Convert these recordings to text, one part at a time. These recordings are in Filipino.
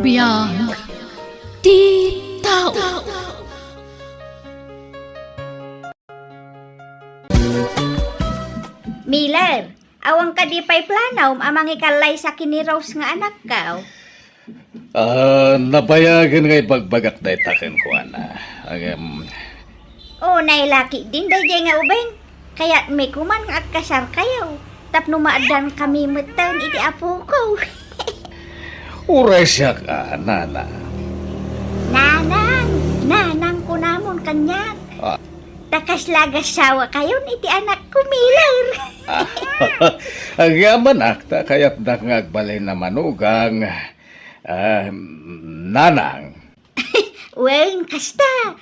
Biyag ti tao. Miller, awang ka di pa'y planaw, amang ikalay sa kini Rose nga anak ka. Napayagan ngay pagbagak na itakin ko, ana. Nailaki din day nga ubeng. Kaya may kuman nga kasar kayo. Tapno maadan kami matan iti apo ko. Uray siya ka, nana. Nanang ko namon kanyang. Ah. Takas lagas sawa kayo iti anak ko, Miller. Ang yaman akta, kaya't nakagbalay na manugang. Nanang. Wen, kasta.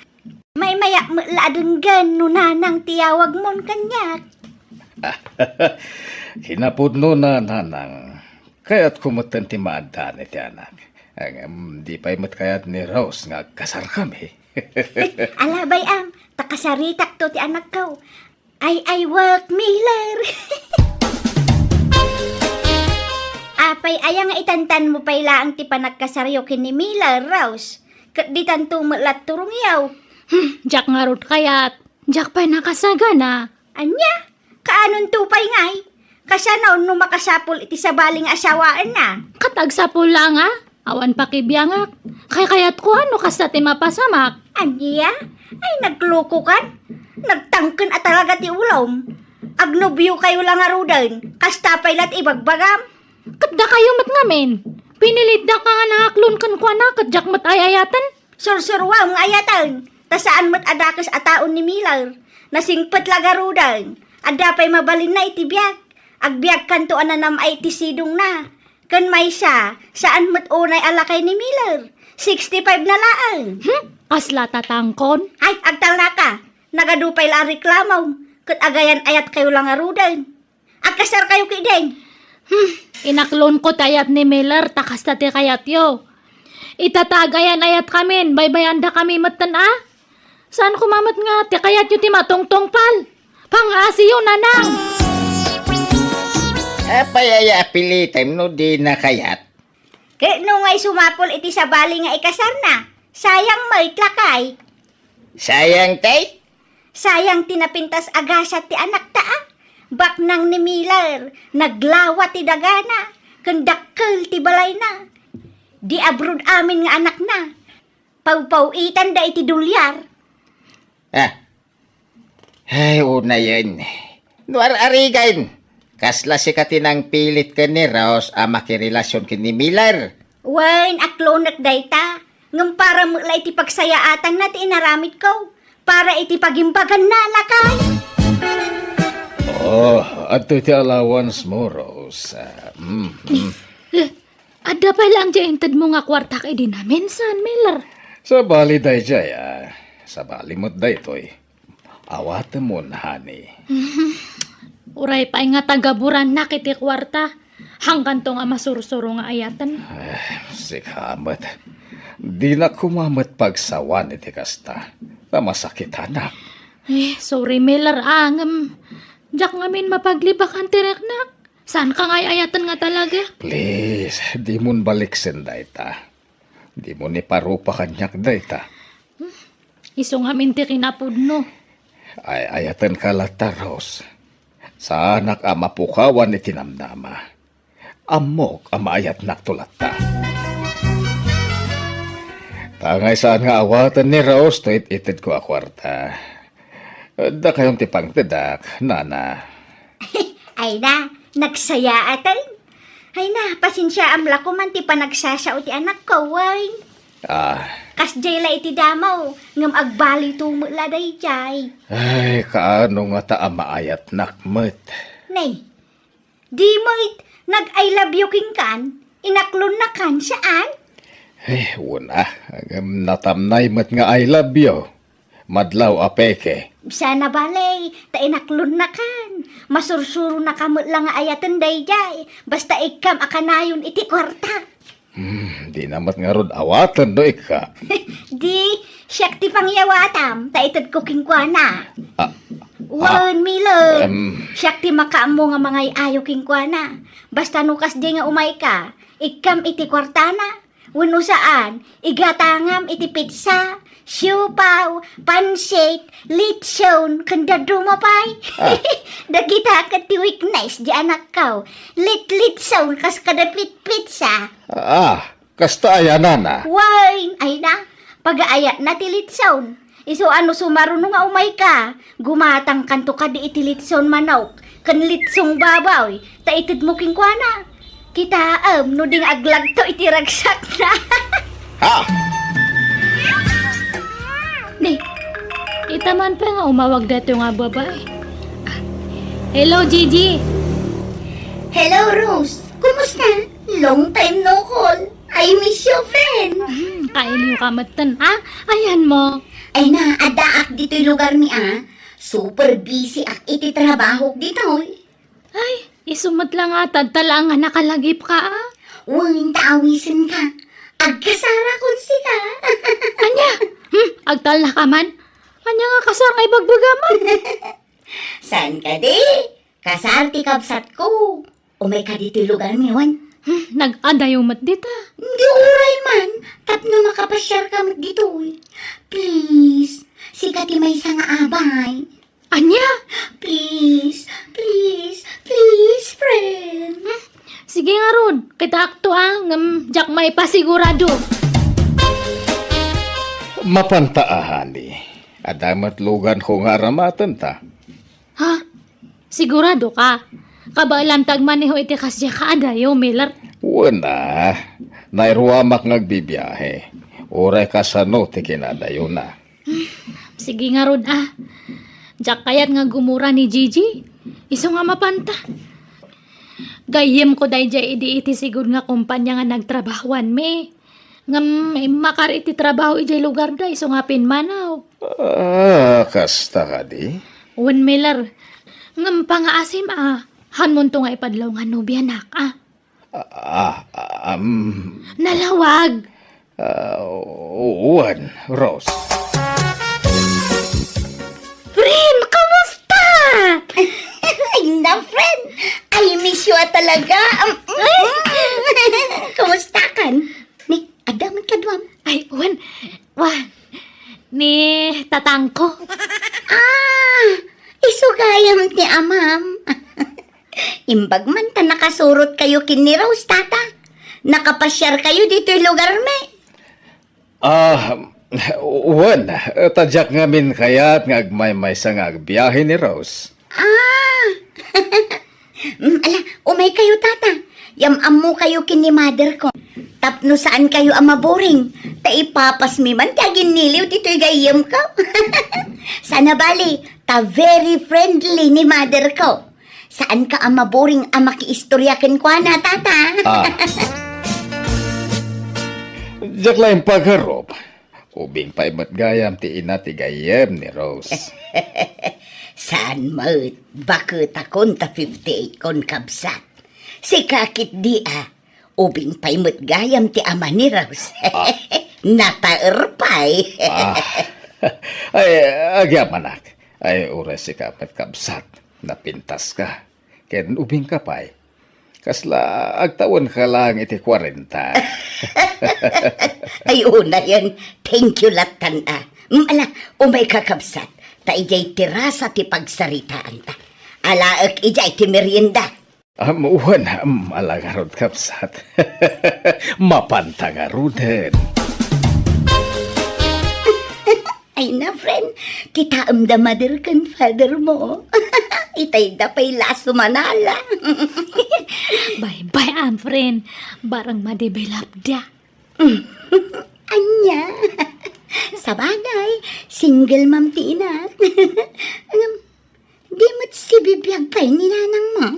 May maya laadun gan no nanang tiyawag mon kanyak. Hinapudno na, nanang. Kaya't kumutan ti maadan iti anak. Di pa'y matkayat ni Rose nga kasar kami. Alabay takasaritak to ti anak ko. I work, Miller. Apay ayang itantan mo pay laang ti panagkasaryo kini Miller, Rose. Kat di tanto matlat turong yaw. Jak nga rot kayat. Jak pa'y nakasaga na. Anya? Kaanon tupay ngay? Kasanaon no makasapol iti sabaling asawaan na. Katagsapol lang Awan pakibiyangak. Kayat ko ano kasta ti mapasamak. Anya? Ay nagloko kan? Nagtangken at talaga ti ulom. Agnobyo kayo lang arudan. Kasta pay lat ibagbagam. Kadda kayo mat ngamin. Pinilit da ka nga nakaklon kan kwa na kadjak mat ayayatan. Sursurwam nga ayatan. Tasaan mat adakas ataon ni Miller. Nasingpet lagarudan. Ada pa'y mabalin na itibiyag. Agbiag kanto ananam ay tisidong na. Kan may siya, saan mat unay alakay ni Miller? 65 na laang. Asla tatangkon. Ay, agtal na ka. Nagadupay la reklamaw. Kat agayan ayat kayo lang arudan. Agkasar kayo kideng. Inaklon ko tayat ni Miller takas tati kayat yo. Itatagayan ayat kamin, baybayanda kami matan Saan kumamat nga ti kayat yo ti matongtong pal? Pang-asiyo nanang. Payaya pilitin no di na kayat. Kaya nung ay sumapol iti sabali nga ikasar na. Sayang may tlakay. Sayang tay. Sayang tinapintas agasat ti anak Bak nang ni Miller, naglawa ti dagana. Kandakkel ti balay na. Di abroad amin nga anak na. Pau-pauitan da iti dulyar. Ay, una yan. Nuar arigan. Kasla si katinang pilit ka ni Rose makirelasyon kini Miller. Wen, aklonat dayta. Ngam para mula iti pagsayaatan na ti inaramit ko. Para iti pagimbagan na lakay. Ato ti allowance mo, Rose. Ada pa lang di ented mo nga kwarta kay di namin, San Miller. Sa bali day jaya. Sa bali mo't day to'y. Awatan mo na, honey. Uray pa nga tagaburan na kiti kwarta. Hanggang to nga masursuro nga ayatan. Sikamat. Di na kumamat pagsawan iti kasta. Masakit anak. Sorry Miller, jak ngamin mapaglibakan tireknak. Saan ka nga ayatan nga talaga? Please, di mon baliksin dayta. Di mo ni parupa kanyak dayta. Iso ngamin ti kinapudno. Ay ayatan ka lata, Rose. Sa anak mapukawan ni tinamnama. Amok maayat naktulata. Tangay saan nga awatan ni Rose to ited ko akwarta. Da kayong tipang tedak, nana. Ay na, nagsaya atan. Ay na, pasensya amla ko man ti panagsasao ti anak ko, way. Kas jay la iti damaw, ngam agbali tumula day jay. Ay, kaano nga ta maayat nakmet. Nay, di mo nag-I love you king kan? Inaklon na kan saan? Ay, una. Natamnay mat nga I love you. Madlaw apeke. Sana balay, ta inaklon na kan. Masursuro na kamot lang nga ayatan day jay. Basta ikam akanayon iti kwarta. Di namat nga rod awatan do ika. Di, siyak ti pangyawatam, ta itad ko kingkwana. Wan, Milo. Siyak ti makaamo nga mga ayo kingkwana. Basta nukas di nga umay ka, ikam iti kwartana. Wano saan, igatangam iti pizza, siupaw, pansit, litson, kanda dumapay. Ah. Dagita ka ti weakness di anak kaw. Litson kas kada pizza. Kasta ayanan na. Wine, ay na, pag-aayat na ti litson. Iso ano sumarunong nga umay ka, gumatang kanto ka di iti litson manok, kan litsong babaw, ta itid mo kingkwana. Kita no ding aglag to iti ragsak na. Ha? Ni, itaman pa nga umawag dato nga babae. Ah, hello, Gigi. Hello, Rose. Kumusta? Long time no call. I miss you, friend. Kailiw ka matan, ha? Ayan mo. Ay na, adaak dito'y lugar ni Super busy ak iti trabaho dito. Ay, isumat lang atad talang nga nakalagip ka, ah. Uwing taawisin ka. Agkasara kun si ka. Anya? Agtal na ka man? Anya nga kasar nga ibagbaga man? Saan ka di? Kasarti kabsat ko. Umay ka dito'y lugar ni Juan. Nag-adayo mat dita. Di uray man. Tapno makapasyar ka dito. Please. Sikati may isang abay. Anya? Please, please, please, friend. Sige nga ron, kita akto Jack may pasigurado. Mapantaahan ni. Adamat lugan ko nga ramatan ta. Ha? Sigurado ka? Kabalam tagmaneho iti kasya ka adayo, Miller. Wala. Nairuamak ngagbibiyahe. Uray kasano ti kinadayo na. Sige nga ron Jack kayat nga gumura ni Gigi. Iso nga mapanta. Gayem ko day jay iti sigud nga kumpanya nga nagtrabahuan me. Nga may makar iti trabaho iti lugar da. Iso nga pinmanaw. Kasta ka di? Wan Miller. Ngam pangaasim Hanmon to nga ipadlaw nga nobyanak Nalawag. Uwan, Rose. Friend, kamusta? Ay na, friend. I miss you talaga. Kamusta kan? Ni, adaman ka duwam. Ay, wan. Ni tatangko. Isugayam ti amam. Imbag man ta nakasurot kayo kini Rose, tata. Nakapasyar kayo dito yung lugar me. Uwan, tadyak nga min kayat nga agmay-may sa nga agbiyahe ni Rose. Ala, umay kayo, tata. Yamam mo kayo kini mother ko. Tapno saan kayo maboring. Ta ipapas mi man tagin niliw dito yung gayam ko. Sana bali, ta very friendly ni mother ko. Saan ka maboring makiistoryakin ko na, tata? Diyak lang pagharop. Ubing pa imat gayam ti ina ti gayam ni Rose. Saan mo't bakit akon ta 58 kon kabsat? Si kakit di ubing pa imat gayam ti ama ni Rose. Nataerpay. Ay, agyamanak. Ay, oras si kapat kabsat. Napintas ka. Ken ubing ka pa'y. Kasla, agtawon ka lang iti 40. Ay, una yan. Thank you, latan Ala, umay kakabsat. Ta ijay tirasa ti pagsaritaan ta. Alaak ijay ti merienda. Uwan, alagarod kapsat. Mapantangaruden. Ay na, friend. Kita da mother kan father mo. Itay da pa'y laso manala. Bye-bye, friend. Barang madevelop da. Anya. Sabagay, single mom ti ina. Di mo't si bibiyag pa'y ninanang mo.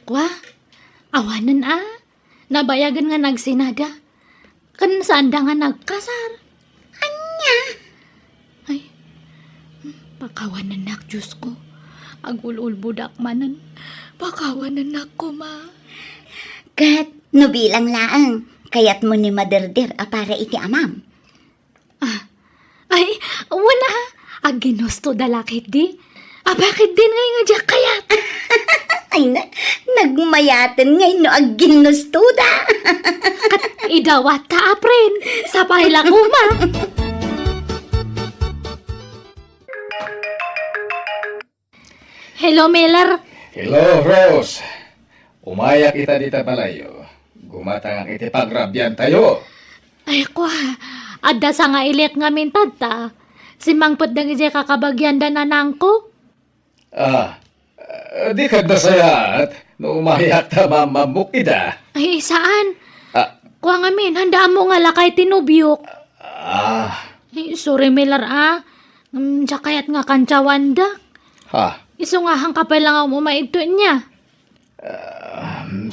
Kwa? Awanan Nabayagan nga nagsinada. Kan saan da nga nagkasar? Anya. Ay, pakawanan nak, Diyos ko. Agulul budak manan. Pakawanan nak ko, ma. Kat, no bilang laang. Kayat mo ni maderder para iti amam. Ay, wala. Aginusto dalakit di. Bakit din nga dyan kayat? Ay na, nagmayatan ngay no ag ginustuda. Idawat ka, apren. Sa pahila kuma. Hello, Miller. Hello, Rose. Umayak kita dito balayo. Gumatang ang iti pagrabyan tayo. Ay, kwa. Adda sa nga ilik nga mintad ta. Si Mangpot dang ije kakabagyan da nanang ko. Di ka nasayat. No umayak ta mamamukida. Ay, saan? Ah, Kwa nga min, handa mo nga lakay tinubyok. ah, Ay, sorry, Miller, kayat nga kanchawanda. ha. Iso nga hang kapay lang mo maidto niya.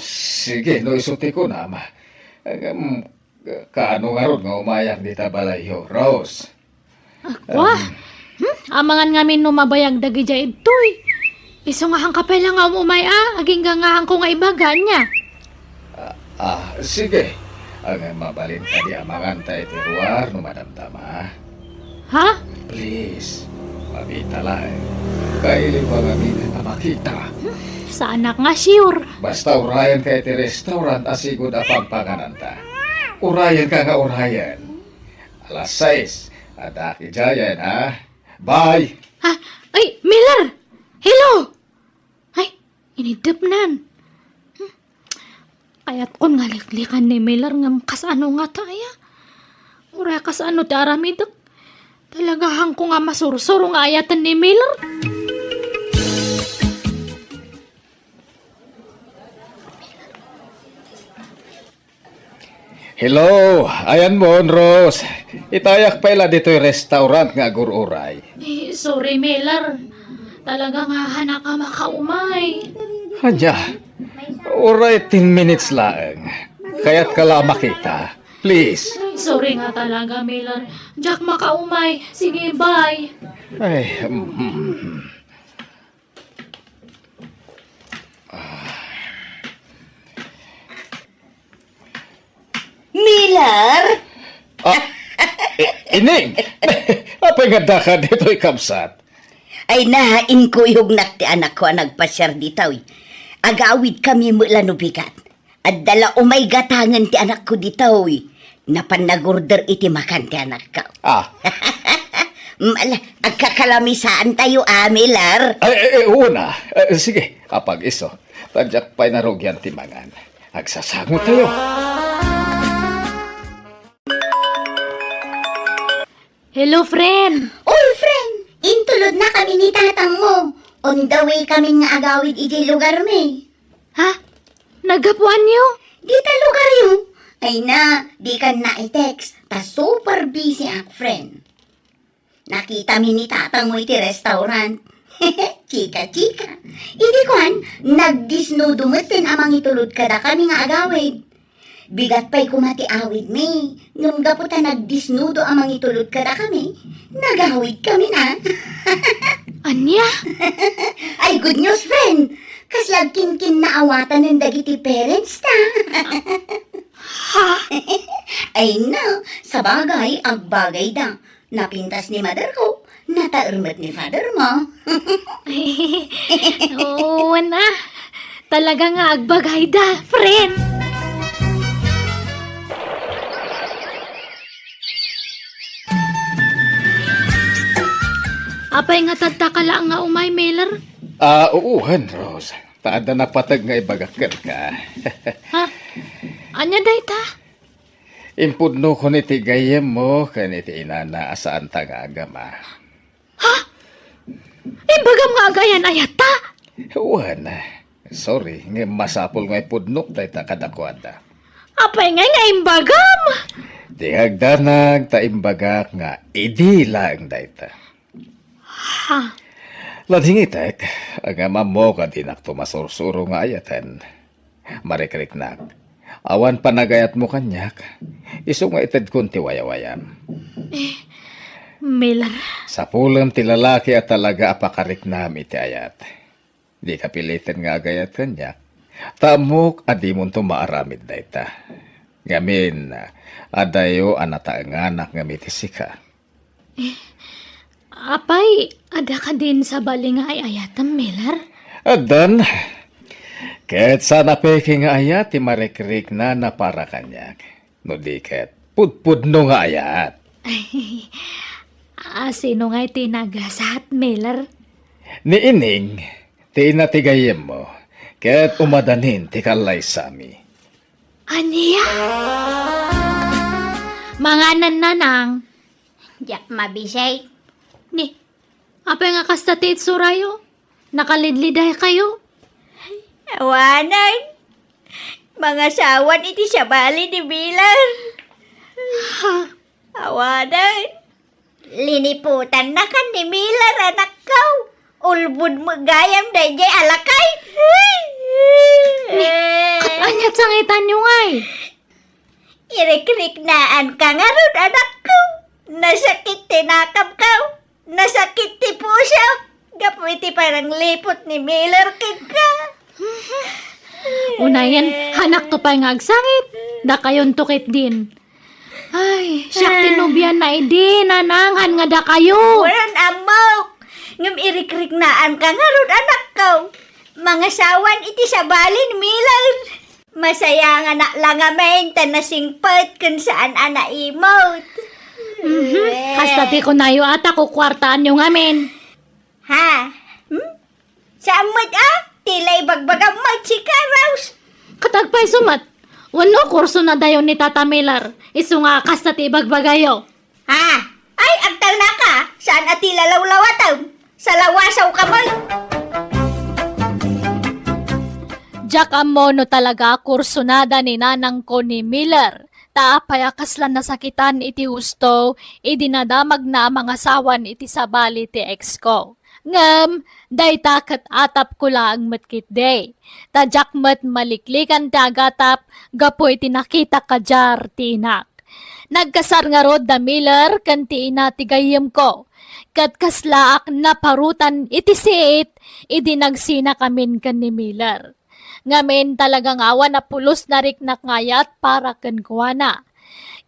Sige, no isuti ko na, ma. Kaano nga ron nga umayak dito balayo, Rose. Kwa? Amangan nga min numabayag dagi dya itoy. Iso nga hang kapay lang umay aging nga hang ko nga ibaga niya. Sige. Ang mabalin ka di amangan tayo tiruar no madamdama. Ha? Please, mabita lang. Kaili ko nga minit na makita. Sa anak nga sure. Basta urayan ka iti restaurant asigod apang pangananta. Urayan ka nga urayan. Alas 6, ada kijayan ha. Bye! Ha? Ay, Miller! Hello! Ay, inidap nan. Kaya't kon nga liklikan ni Miller nga kasano nga taya. Ura kasano ti aramidak. Talagahang ko nga masursuro nga ayatan ni Miller. Hello, ayan mo, Rose. Itayak pala dito'y restaurant nga gururay. Sorry, Miller. Talaga nga hanak ka makaumay. Hanya, oray 10 minutes lang. Kaya't kala makita. Please. Sorry nga talaga, Miller. Jack makaumay. Sige, bye. Ay, Miller? Ining! Apa nga daka dito'y kamsat? Ay nahain ko ihugnak ti anak ko ang nagpasyar ditaw. Agawid kami mula no bigat. At dala umay gatangan ti anak ko ditaw. Napanagorder iti makan ti anak ko. Mala, agkakalamisaan tayo, Miller. Una. Sige, kapag iso. Tadyak pa'y narugyan timangan. Agsasangot tayo. Hello, friend. Oy, friend! Intulod na kami ni tatang mo. On the way kami nga agawid iti lugar me. Ha? Nagapuan niyo? Di ta lugar yun. Ay na, di ka na i-text. Ta super busy ang friend. Nakita mi ni tatang mo iti restaurant. Chika-chika. Idi kwan, nagdisnudumetin amang itulod kada kami nga agawid. Bigat pa'y kumati awid mi. Ngam gaputa nagdisnudo amang itulod kada kami. Nagawid kami na. Anya? Ay, good news, friend. Kaslag kin naawatan ng dagiti parents ta. Ha? Ay no, sa bagay, ang bagay da. Napintas ni mother ko, nataurmat ni father mo. Oo na. Talaga nga agbagay da, friend. Apay nga tagtakala nga umay, Miller. Uuhan, Rose. Taada na patag nga ibagakan ka. Ha? Anya day ta? Impudno ko ni tigayem mo, kaniti inana asaan ta nga agama. Ibagam nga agayan ayata. Uwan. Sorry, nga masapol nga ipudnok tayo ta kadakwada. Apay nga imbagam. Di hagdanag ta imbagak nga idi lang dayta. Ha? Ladhingitek, ang ama mo ka dinak tumasorsuro nga ayatan. Marikrik-nak, awan panagayat mo kanyak, iso nga ited kun ti wayawayam. Miller. Sa pulam ti lalaki at talaga apakarik nami ti ayat. Di ka pilitin nga agayat kanyak. Tamok adi mo maaramid na ita. Ngamin, adayo anata ang anak nga mitisika. Apay, ada ka din sa baling ay ayatam, Miller? Adan, ket sana peking nga ayat, ti marikrik na para kanyak. No di ket, pudpud no nga ayat. Sino nga'y tinagasat, Miller? Ni ining, ti inatigayem mo, ket umadanin ti kalay sami. Aniya? Mga nananang, Yak mabisay. ni, apay nga kastatit surayo? Nakalidliday kayo? Awanan. Mga sawan iti sa bali ni Miller. Awanan. Liniputan na kan ni Miller, anak ko. Ulbud mo gayam na jay alakay. Anyat sangitan nyo ngay. Irik-rik naan ka nga ron, anak ko. Nasakit tinakap ka. Nasakit ti puso. Gapwiti parang lipot ni Miller ka. Unayan, hanak to pa nga agsangit. Da kayon tukit din. Ay, siyak tinubyan na idi, nananghan nga da kayo. Waran amok. Ngam irik-rik naan ka nga ron, anak ko. Mga sawan iti sa bali ni Miller. Masaya nga na lang amen, tanasingpet kung saan ana imot. Kastati ko na yo ata ko kwartaan yung amin. Ha? Saan mo't Tila'y bagbagam mo't si Karaus. Katagpay sumat. Wano kurso na dayon ni Tata Miller. Isu nga kastati bagbagayo. Ha? Ay, agtal na ka. Saan ati lalaw-lawataw? Sa lawasaw ka mo. Jack amono talaga kursunada ni nanang ko ni Miller. Taapay kaslan nasakitan iti husto, idinadamag na mga sawan iti sabali ti ex ko. Ngam, day takat atap ko lang matkit day. Tadyak mat maliklikan ti agatap, gapo iti nakita ka jar tinak. Nagkasar nga rod da Miller, kanti ina ti gayem ko. Kat kaslaak na parutan iti siit, idinagsina kamin kan ni Miller. Ngamin talagang awan na pulos na riknak ngayat para kan kuwana.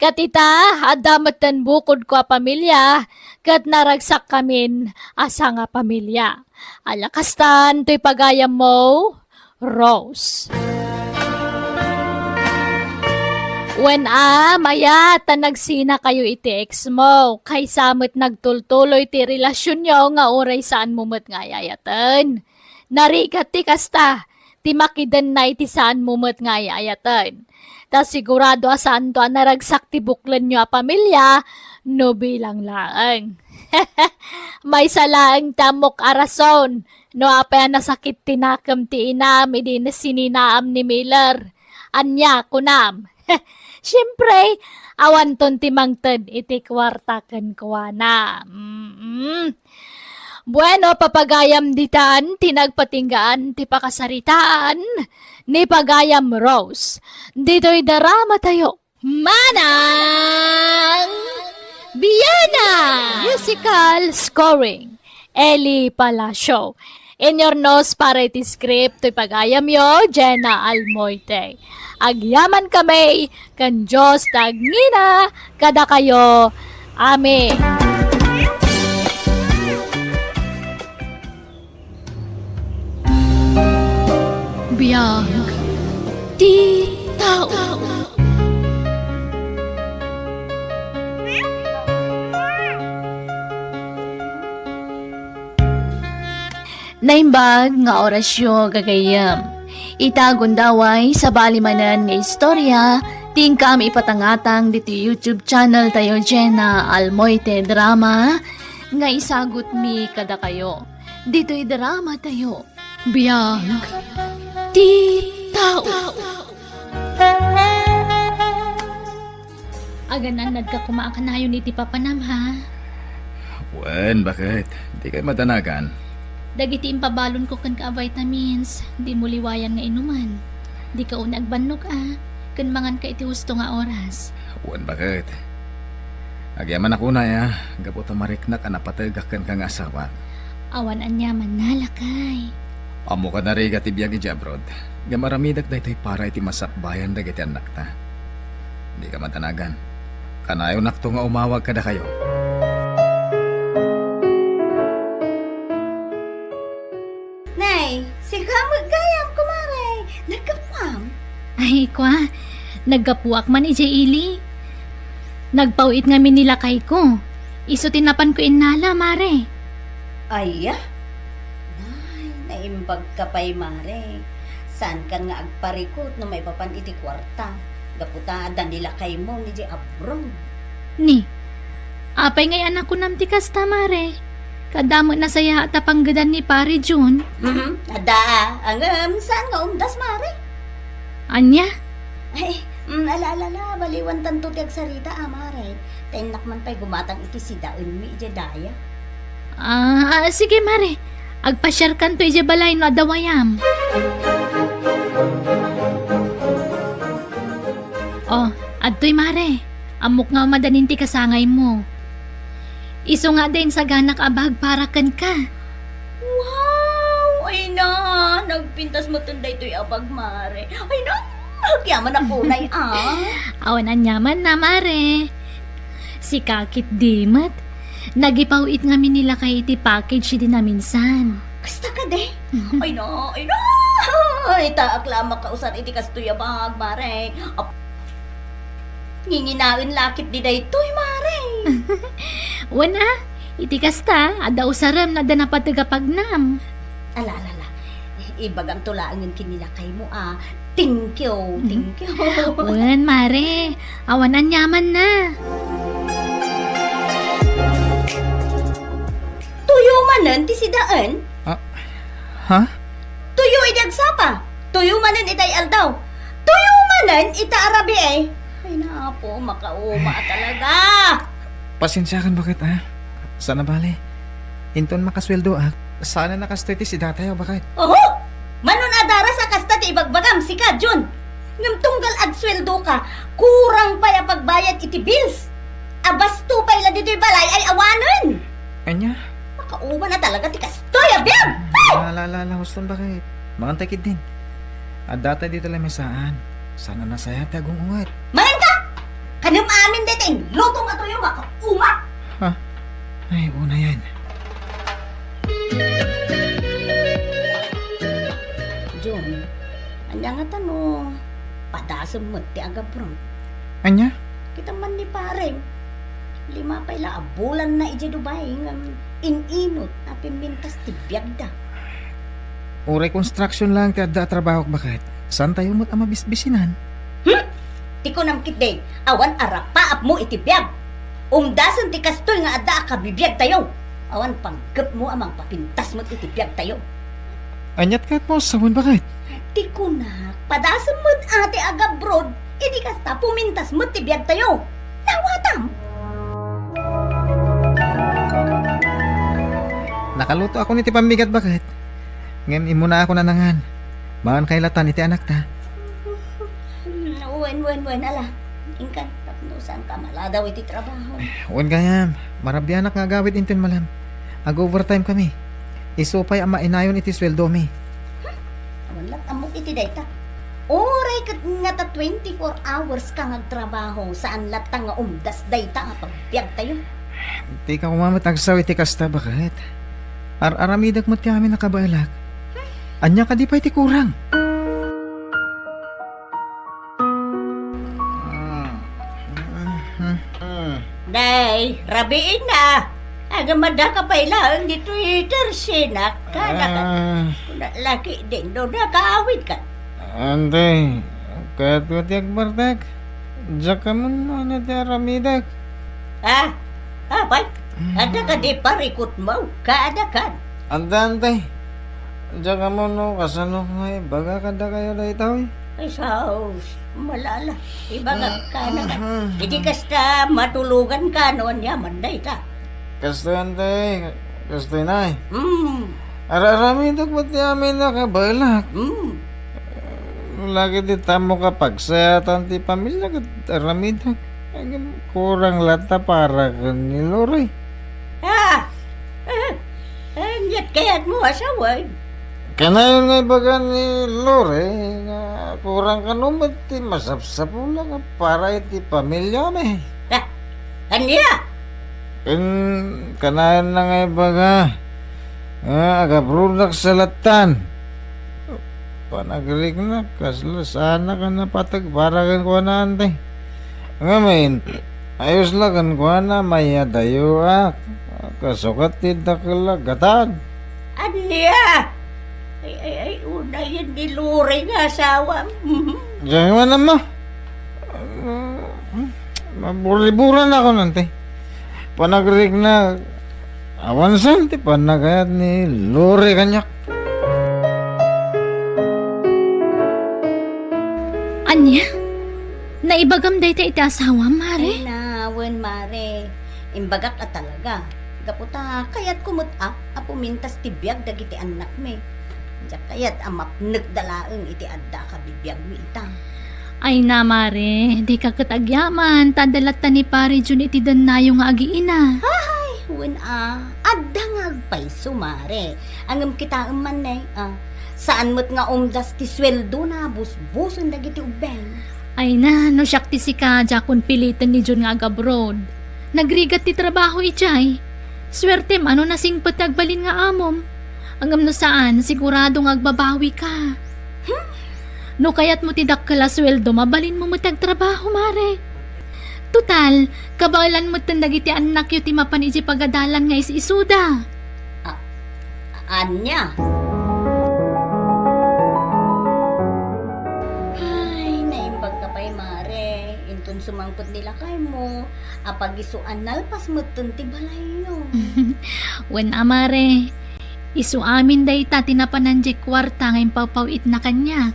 Katita, adamatan bukod ko a pamilya, kat naragsak kamin asa nga pamilya. Alakastan, to'y pagayam mo, Rose. When maya, nagsina kayo iti ex mo, kay samot nagtultuloy ti relasyon nyo nga oray saan mumot nga yayatan. Narigat ti kasta, ti makidan na iti saan mumot nga yayatan. Ta sigurado asaan to naragsak ti buklan nyo a pamilya, no bilang laang. May salaang tamok arason, no apay nasakit tinakam ti inam, idi na sininaam ni Miller. Anya kunam. Siyempre, awan ton timangtad iti kwarta kan kuwana. Bueno, papagayam ditan, tinagpatinggaan, ti pakasaritaan, ni pagayam Rose. Dito'y darama tayo. Manang Biyana! Musical scoring. Eli Palacio. In your nose para iti script, to'y pagayam yo, Jenna Almoite. Agyaman kami, kan Diyos tagngina, kada kayo. Amen. Biyag di tao. Naimbag nga orasyon gagayam. Itagon daway sa balimanan nga istorya, tingkam ipatangatang dito YouTube channel tayo Jenna Almoite Drama, nga isagot mi kada kayo. Dito'y drama tayo. Biyag di tao. Aganan nagkakumaakanayon ni ti Papanam ha. Wen, bakit? Di kayo madanagan. Dagiti impabalon ko kan ka vitamins, di mo liwayan nga inuman. Di ka unag bannog kan mangan ka iti husto nga oras. Wen, bakit? Agyaman ako na ya, gapot ang mariknak anapatagak kan kang asawa. Awan anyaman nalakay. Amo ka na rin ti biyag iti abroad. Nga maramidak na ito'y para iti masakbayan na iti anak ta. Di ka madanagan. Kanayo nakto nga umawag kada kayo. Ay, kwa. Naggapuak man ije ili. Nagpauit nga min nila kay ko. Iso tinapan ko inala, mare. Ay, Ay, naimbag ka pa'y mare. Saan ka nga agparikot no may papan iti kwarta? Gaputaan nila kay mo ni di abron. Ni, apay ngay anak ko nam tikas ta, mare. Kadamot na saya at apanggadan ni pare Jun. Ada, saan nga umdas mare? Anya? Ay, ala, baliwan tanto tiag sarita mare. Tenak man pa'y gumatang iti si daun mi iti daya. Sige, mare. Agpasyar kan to ije balay no adawayam. Oh, adtoy mare. Amok nga madanin ti kasangay mo. Iso nga din sa ganak abag para kan ka. Wow! Ay na! Nagpintas mo tunday to'y abag mare. Ay na! Nagyaman ako na Awan anyaman na, mare. Si Kakit Dimat. Nagipawit nga min nila kay iti package din na minsan. Kasta ka de? Ay na! Ay na! Ay taak lama ka usan iti kastoy abag mare. Nginginain lakit di day to'y mare. Wana, iti kasta, ada usaram na danapatagapagnam. Ala. Ibagang tulaan yung kinilakay mo Thank you. Wan, mare. Awan anyaman na. Tuyo manen ti sidaan? Ha? Tuyo idagsapa. Tuyo manen itay aldaw. Tuyo manen ita arabi eh. Ay na po, makauma talaga. Pasensya kan bakit Sana bale. Inton makasweldo Sana nakasteti si datayo bakit? Oho! Manon adara sa kasta ti ibagbagam si ka, Jun. Ngam tunggal ad sweldo ka, kurang pa ya pagbayad iti bills. Abas tupay la dito'y balay ay awanan. Anya? Makauma na talaga ti kastoy, abiyam! Ay! La, huston bakit? Mangantay kid din. Data dito lang may saan. Sana nasaya tagong ungat. Mangan ka! Kanam amin dating, lutong ato yung makauma. Ay, una yan. Jun, anya nga tano, padasam mo ti agabrong. Anya? Kita man ni pareng. 5 pa ila abulan na ije Dubai ngam ininot na pimintas ti biyagda. Uray construction lang kada trabaho bakit? Saan tayo mo't mabisbisinan? Ti ko namkit day, awan arapa ap mo iti biyag. Umdasan ti kastoy nga adda ka bibiyag tayo. Awan panggap mo amang papintas mo iti biyag tayo. Anyat kahit mo, sawan bakit? Ti ko na, padasam mo ate agabrod, idi kasta pumintas mo ti biyag tayo. Nawatam! Nakaluto ako niti pamigat bakit? Ngayon imo na ako nanangan. Maan kailatan iti anak ta. Wen, ala. Ingkan, tapnusan ka maladaw iti trabaho. Uwan gayam, marabyanak nga gawid intin malam. Ag-overtime kami. Isupay ang mainayon iti sweldo mi. Awan lang, amok iti dayta. Oray kat nga ta 24 hours ka nagtrabaho saan latang nga umdas dayta nga pagbiag tayo. Di ka kumamatagsaw iti kasta bakit? Aramidak mo ti amin nakabalak. Anya ka di pa iti kurang. Day, rabiin na. Agamada ka pa ilang di Twitter sinak ka na laki din do nakaawid ka. Anday, kahit ko ti agbardak. Diyak ka mo na ti aramidak. Apay, ada ka di parikot mo, kaada ka. Anday, diyak ka mo no, kasano nga baga kada kayo na itaw Ay, saos, malala. Ibaga ka na ka. Hindi kasta matulugan ka noon yaman day ta. Kastoy anday, kastoy nay. Mm. Aramidak mo ti amin nakabalak. Lagi di tamo kapag sayatan ti pamilya kat aramidak. Kurang lata para kaniloroy. Anyat kaya't mo asaway. Kanayon nga baga ni Lore nga kurang kanumat ti masapsapula nga para iti pamilya me. Anya? Kanayon na nga baga agaprudak sa latan. panagrig na, kasla sana ka na patagparagan ko na ante. Ngamin, ayos lagan ko na maya dayo kasukat tidakalagatan. Anya! Ay, una yun ni Lore nga asawa. Diyan mo naman. Maburi-buran ako nante. Panagrig na awansan ti panagayat ni Lore kanyak. Anya? Naibagam day ta iti asawa, Mare? Ay nawan, Mare. Imbagak at talaga. Gaputa, kayat kumot apumintas ti biyag dagiti anak me. Diyak kayat amapnag dalaeng iti adda ka bibiyag mi ita. Ay na, Mare. Di ka katagyaman. Tadalat ta ni pare Jun iti danayo nga agiina. Wen adda nga agpayso, Mare. Angam kita man saan mo't nga umdas ti sweldo na busbuson dagiti ubeng. Ay na, no siyak ti si Kadya kung pilitan ni Jun nga agabroad. Nagrigat ti trabaho ichay. Swerte ano na singpot agbalin nga amom. Angam no saan, sigurado nga agbabawi ka. No kayat mo tidak kala sweldo, mabalin mo matagtrabaho, Mare. Total, kabalan mo tandagiti anak yu ti mapan iti pagadalan nga isuda. Anya? Ay, naimbag ka pa'y, Mare. Intun sumangkot nila kay mo. Apag-isuan nalpas mo ti balay nyo. Wen amare, isu amin day ta tinapananjik kwarta ngayon papawit na kanya.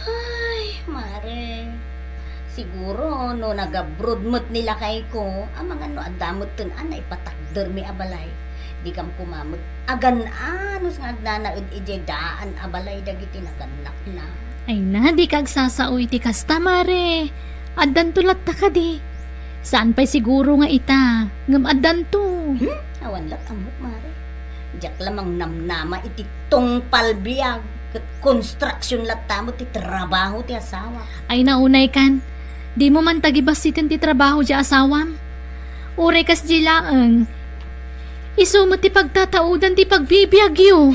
Ay, Mare. Siguro, no nag-abroad mo't nila kay ko, ang mga no adamot tun anay patagder mi abalay. Di kam kumamot. Agan anos nga agnanaud ijedaan abalay dagiti naganak na. Ay na, di kag sasaoy ti kasta, Mare. Addan tulat ta ka di. Saan pa'y siguro nga ita? Ngam addan to. Awan lat amok, Mare. Diyak lamang namnama iti tungpal biyag. Kat construction lat tamo ti trabaho ti asawa. Ay naunay kan. Di mo man tagibasitin ti trabaho di asawam. Uray kas di laeng. Isumo ti pagtataudan ti pagbibiyag yu.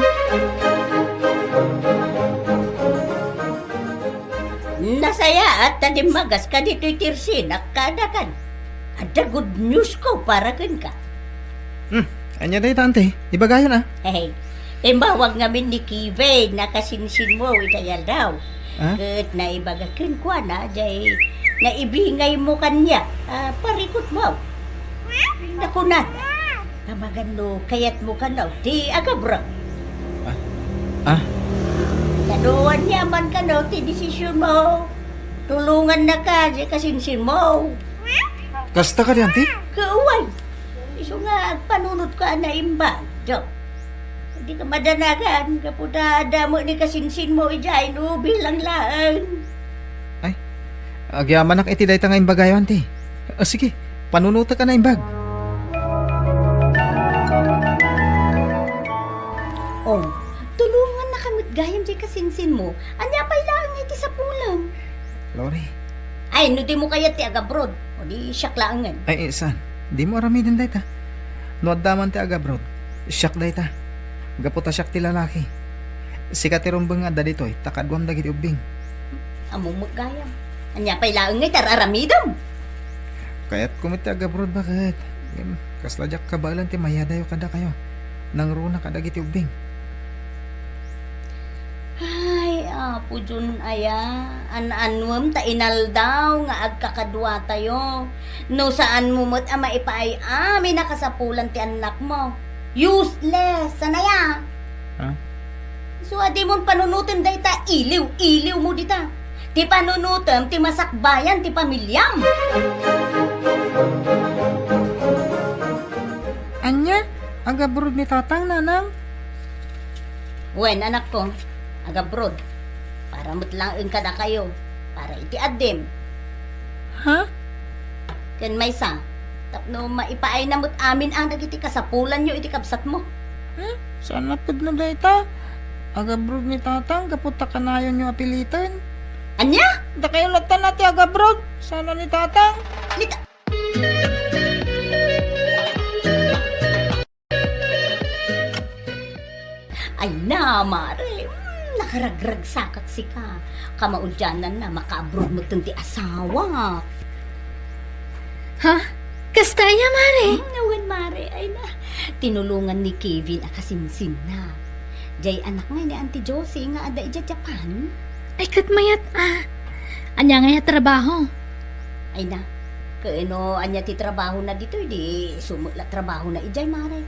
Nasaya at tadimagas ka dito'y tirsinak kadakan. Ada good news ko para kan ka. Anya day tante, ibagayan Hey, timbawag ngamin ni Kive na kasinsin mo itayal daw. Kat naibagakin ko na, jay naibingay mo kanya. Parikot mo. Nakunan. Namagano, kayat mo ka na, di agabra. Kanuan niya man ka no, ti desisyon mo. Tulungan na ka, jay kasinsin mo. Kasta ka di ante? Kauwan. Iso nga, panunod ka na imbag. Jo. Hindi ka madanagan. Kaputa, damo ni kasinsin mo ijay, no, bilang laan. Agyaman nak iti day ta nga imbagayo ante. Sige, panunuta ka na imbag. Oh, tulungan na kamit gayam jay kasinsin mo. Anya pa'y lang iti sa pulang. Lori. Ay, no di mo kaya ti agabrod. O di siyak laangan. Ay, san? Di mo arami din day ta. No addaman ti agabrod. Siyak day ta. Gaputa siyak ti lalaki. Sikat ti rumbeng adda ditoy, takadwam dagiti ubing. Among magayam. Anya pa'y laang ngay tararamidam. Kaya't kumit ti agabrod bakit? Kasladyak kabalan ti mayadayo kada kayo. Nang runa kadagiti ubing. Ay, apo dun aya. An-anwam ta inal daw nga agkakadwa tayo. No saan mo mo't maipaay amin nakasapulan ti anak mo. Useless. Sanaya. Ha? So adi mong panunutin day ta iliw mo dita. Ti panunutem ti masakbayan ti pamilyam. Anya? Agabrod ni tatang nanang? Wen anak ko, agabrod. Para mutlaang kada kayo. Para iti adim. Ha? Ken may sa. Tapno maipaay na mo't amin ang nagiti kasapulan nyo iti kabsat mo. Saan napod na day ta? Agabrod ni tatang, kaputa kanayon nyo apilitan. Anya? Da kayo latan nati agabrod. Sana ni tatang. Lita. Ay na, Mare. makaragrag sakak si ka. Kamaudyanan na makaabroad mo ti asawa. Ha? Kastaya, Mare? Nawan mare, ay na. Tinulungan ni Kevin akasimsim na. Jay anak nga ni Auntie Josie nga ada ija Japan. Ay, katmayat, Anya nga trabaho. Ay na, kaano anya ti trabaho na dito, di sumutla trabaho na ijay mare.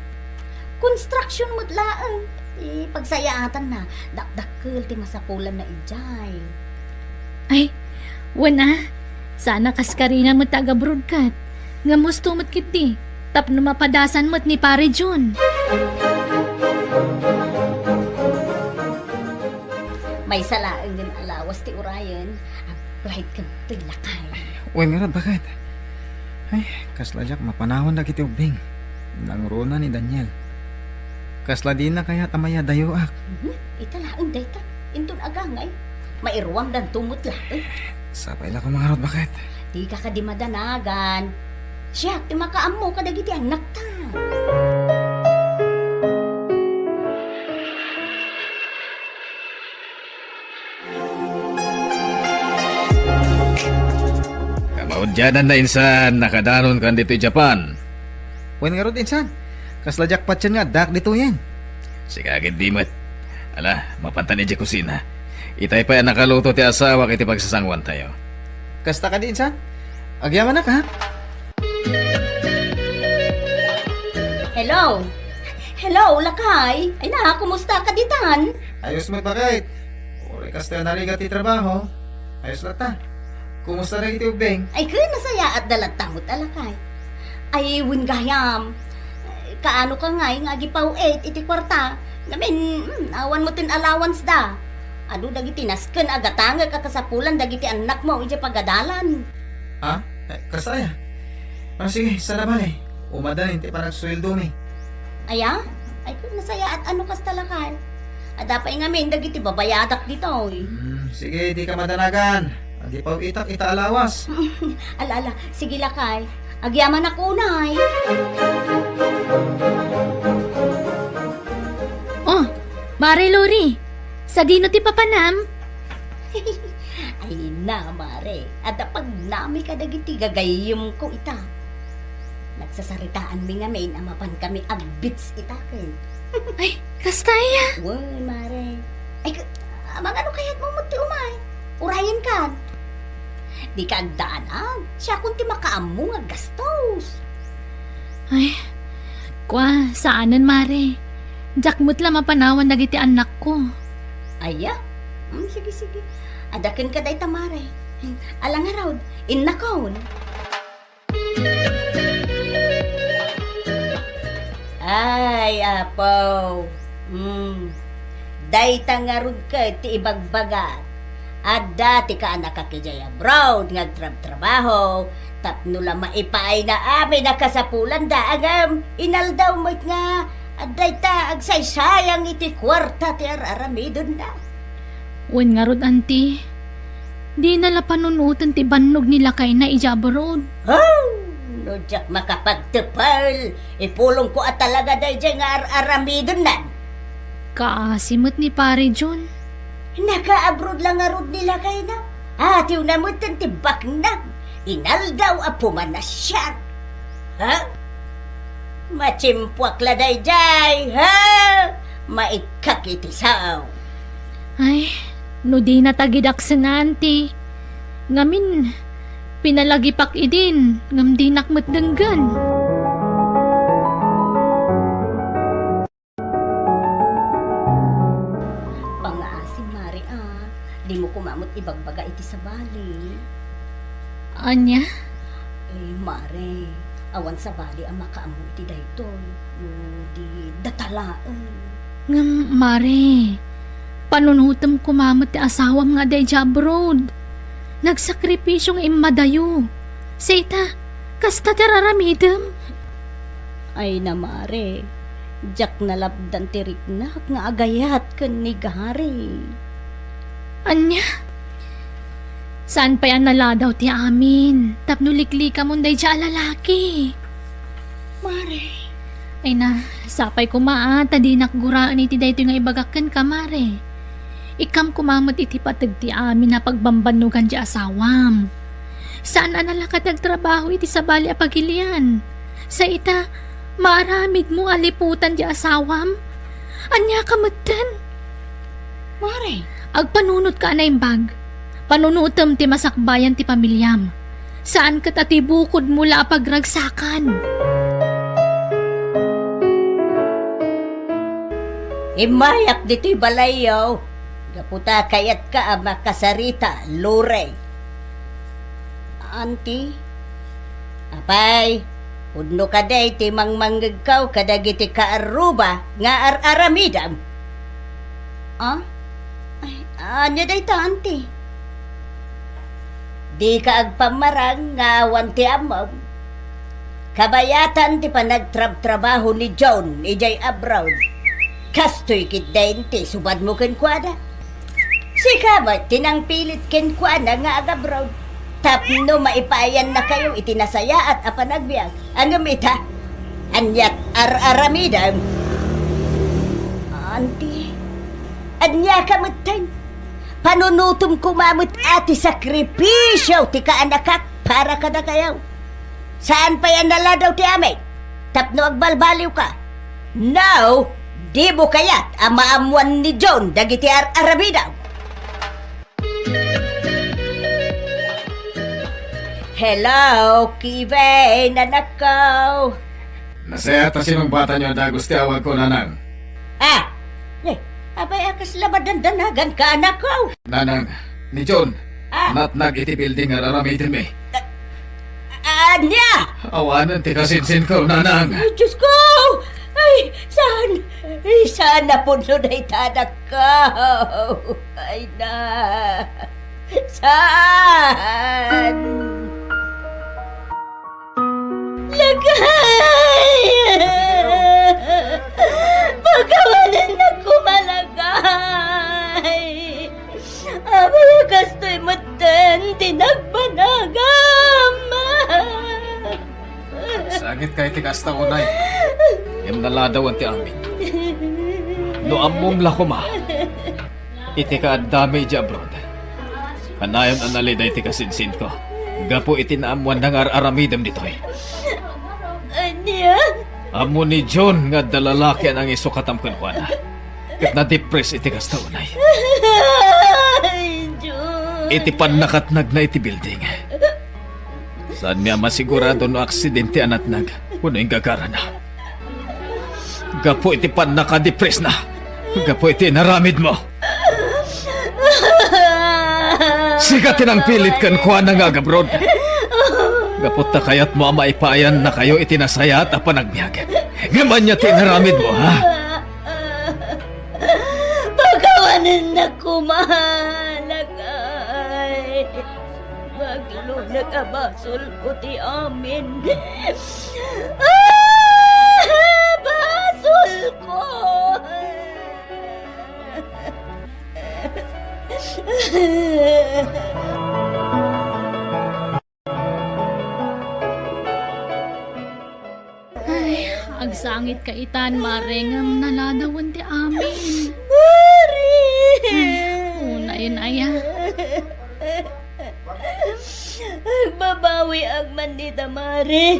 Construction mutlaan. Pagsayaatan na, dakdakkel ti masapulan na ijay. Ay, wana. Sana kaskarina mo taga-broadcast. Nga musto mo't kiti. Tapno mapadasan mo't ni Pare John. May salaang din alawas ti Urayan. Kahit kang tilakay. Wen nga bakit? Ay, kasla jak mapanawan na kiti ubing. Nangruna ni Daniel. Kasla di na kaya tamaya dayo ak. Italaang dayta. Intun agangay. Mairuwam dan tumot lang. Sapay la ko mangarot bakit? Di ka kadimadanagan. Siya, ti makaamo ka dagiti anak ta. Kamaudyanan na insan, nakadanon kan dito Japan. Wen nga rod insan. Kasla jak patyan nga dak dito yan. Sigagid dimot. Ala, mapantan ni kusina. Itay pa yan nakaluto ti asawa kiti pagsasangwan tayo. Kasta ka di insan? Agyaman na ka. Hello? Hello, lakay. Ay na, kumusta ka ditan? Ayos mo bakit? Ore kasta narigat ti trabaho. Ayos na ta. Kumusta na iti ubing? Ay, kaya nasaya at dalatangot alakay. Ay, wingayam. Kaano ka nga, nga gipaw 8, iti kwarta. Namin, awan mo tin allowance da. Ado dagiti nasken agatanga kakasapulan dagiti anak mo iti pagadalan. Ha? Kastaya? Sige, sana ba eh. Umadan hindi parang sweldo mi. Aya? Ay, kung nasaya at ano kas talakay. Adapay nga min dagiti babayadak dito. Sige, di ka madanagan. Adi pa itak ita alawas. Alala, sige lakay. Agyaman ako unay. Oh, Mare Lori. Sa dino ti papanam? Ay na, mare. At pag nami ka dagiti gagayim ko ita. Nagsasaritaan mi nga main amapan kami agbits itakin. Ay, kastaya. Uy, mare. Ay, amang ano kaya't mo muti umay? Urayan ka. Di ka agdaanan. Siya kunti makaammo nga gastos. Ay, kwa, saanan, Mare? Jakmut la mapanawan dagiti anak ko. Aya? Sige, sige. Adakin ka day tamare. Alang araw, innakaon. Ay, apaw. Day tangarod ka ti ibagbagat. At dati ka anak ka kijay abroad nga trabaho. Tapno la maipaay na amin nakasapulan da agam. Inaldaw mo't nga. At day ta agsaysayang iti kwarta ti aramidon na. Wen nga rod, auntie. Di nala panunutan ti bannog nila kay na ijabarod. Oh! No, Jack, makapagtupal. Ipulong ko at talaga day dyan nga aramidon na. Kaasimot ni Pare John. Naka-abroad lang nga rod nila kay na. Atiw na mo tibak na. Inaldaw apuman na siya. Ha? Machimpwak la day jay, ha? Maikakitisaw. Ay, no di natagidaksan na, auntie. Ngamin, pinalagipak idin. Ngam di nakmatdanggan. Pangaasim, Mari, di mo kumamot ibagbaga iti sa bali. Anya? Eh, Mare, awan sa bali ang makaamu iti daytoy. Di datalaan. Ngam, Mare. Panunutam kumamot ti asawam nga day abroad. Nagsakripisyong imadayo. Seta, kasta tiraramidam. Ay na, Mare. Jack na labdan tiriknak nga agayat kan ni Gary. Anya? Saan pa yan naladaw ti amin? Tapno liklika mo day siya lalaki. Mare. Ay na, sapay ko maata di nakguraan iti dayto nga ibagakan ka, Mare. Ikam kumamot iti patag ti amin na pagbambanugan di asawam. Saan analakad nagtrabaho iti sabali a pagilian? Sa ita, maaramid mo aliputan di asawam? Anya kamutan? Mare, Agpanunot ka na imbag. Panunutom ti masakbayan ti pamilyam. Saan ka tatibukod mula pagragsakan? imayak dito'y balayaw. Gaputa kayat ka ama kasarita, lurey. Auntie, apay, udno ka day ti mangmanggagkaw kadagiti kaaruba nga aramidam. Ah? Ay, anya day ta, auntie? Di ka agpamarang nga awan ti amam. Kabayatan ti panagtrabaho ni John, ijay abroad. Kastoy kit dahin ti subad mo kenkwada. Sika ba, tinangpilit kenkwada nga agabroad. Tapno maipayan na kayo itinasaya at apanagbiag. Ang gamita, anyat aramidam. Auntie, anya kamutay. Panunutom kumamot ati sakripisyo ti kaanakak para kada kayaw. Saan pa yan naladaw ti amay? Tapno agbalbaliw ka. Now, di mo kayat ang maamuan ni John dagiti arabidaw. Hello, Kevin, anak ko. Nasaya ta sinong bata niyo dagos ti awag ko, nanang. Abay akas labadan danagan ka, anak ko. Nanang, ni John, Ah. natnag iti building nga raramitin me. Anya! Awanan ti kasinsin ko, nanang. Ay, Diyos ko! Ay, saan? Ay, saan na puno na itanak ka? Ay na! Saan? Lagay! Pagkawalan na kumalagay! Abay, kasto'y matan, tinagpanagam! Sagit kay ti kasta unay. Em naladawan ti amin. No ammom lakuma. Iti ka adami di abroad. Kanayon analiday ti kasinsin ko. Gapo iti naamuan ng aramidam ditoy. Anya? Amo ni John nga dalalaki ang isukatam kunwana. Kat na-depress iti kasta unay. Ay, Diyos. Iti panakatnag na iti building. Saan niya masigurado no aksidente anatnag kuno yung gagara na. Gapo iti panaka-depress na. Gapo iti naramid mo. Sigatin ang pilit kan kuha na nga gabrod. Gapot na kayat mo maipayan na kayo itinasaya at apanagbiag. Gaman niya tinaramid mo, ha? Pagkawanan na kumalagay. Maglo nagabasol ko ti amin. Basol ko! Agsangit ka itan, marengam naladawan ti amin. Mari! Una yun aya. Agbabawi ang manita, Mari.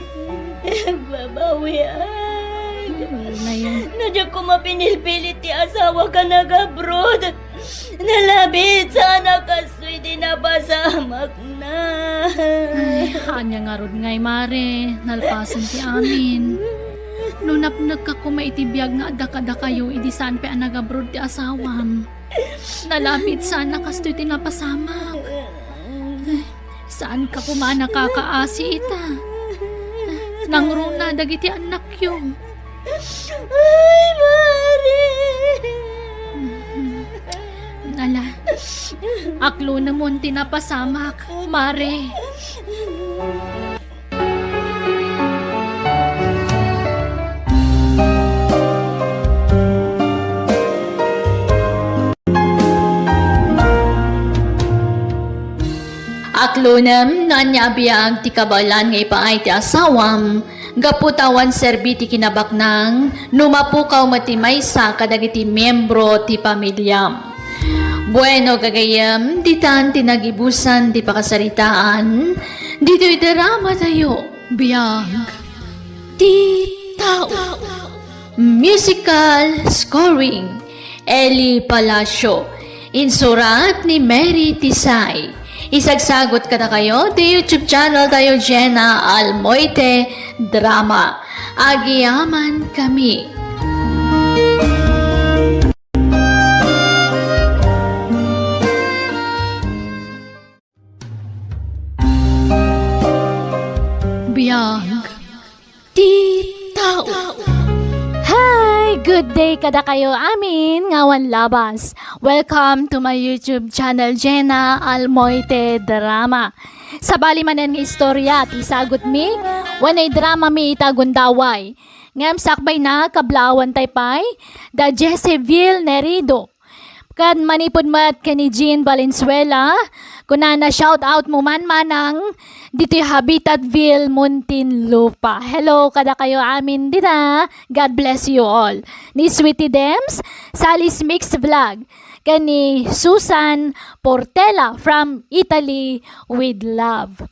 Agbabawi ang. Una yun. Nadya ko mapinilpilit ti asawa ka nag-abroad. Nalabit sana kasoy di napasamak na. Ay, kanya nga rod ngay, mare. Nalpasan ti amin. Nunapnag ka kumaitibiyag nga adakada kayo, idi saan pa ang nag-abroad ti asawam. Nalapit sana kasto'y tinapasamak. Ay, saan ka kumana kakaasi ita? Nangruna dagiti anak yun. Ay, Mari! Nala, aklo na mo tinapasamak, mare. Aklonam nanyabiyag ti kabalan nga ipaay ti asawam, gaputawan serbi ti kinabaknang, numapukaw matimaysa kadagiti membro ti pamilyam. Bueno, kagayam, di tan tinagibusan, di pakasaritaan, dito'y drama tayo, biyag, di tao. Musical scoring, Eli Palacio, insurat ni Mary Tisay. Isagsagot ka na kayo di YouTube channel tayo, Jenna Almoite Drama. Agiyaman kami. Biyag, di tao. Hi! Good day kada kayo amin, ngawan labas. Welcome to my YouTube channel, Jenna Almoite Drama. Sa bali manan nga istorya, tisagot mi, wanay drama mi itagundaway. Ngam sakbay na kablawan taypay, da Jesseville Nerido. Kan manipod mat kani Jean Valenzuela, kunana shout out mo man manang dito Habitatville, Muntinlupa. Hello kada kayo amin dita. God bless you all. Ni Sweetie Dems, Sally's Mixed Vlog. Kani Susan Portela from Italy with love.